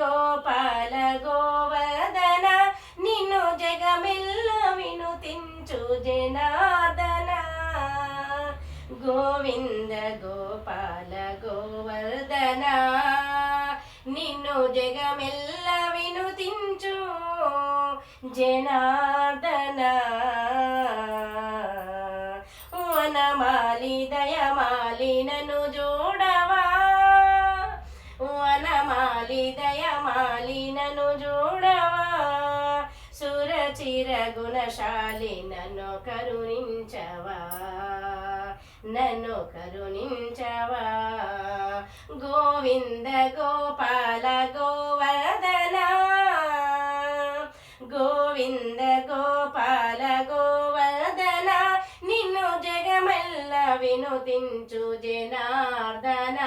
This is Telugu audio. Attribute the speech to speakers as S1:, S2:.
S1: గోపాల గోవర్ధన నిన్ను జగమెల్ల వినుతించు జనార్దన గోవింద గోపాల గోవర్ధన నిన్ను జగమెల్ల వినుతించు జనార్దన వనమాలి దయమాలి నన్ను జోడవా వనమాలి దయమాలి నన్ను జోడవా సురచిర గుణశాలి నన్ను కరుణించవా నన్ను కరుణించవా గోవింద గోపాల గోవర్ధన గోవింద గోపాల గోవర్ధన నిన్ను జగమెల్ల వినుతించు జనార్దన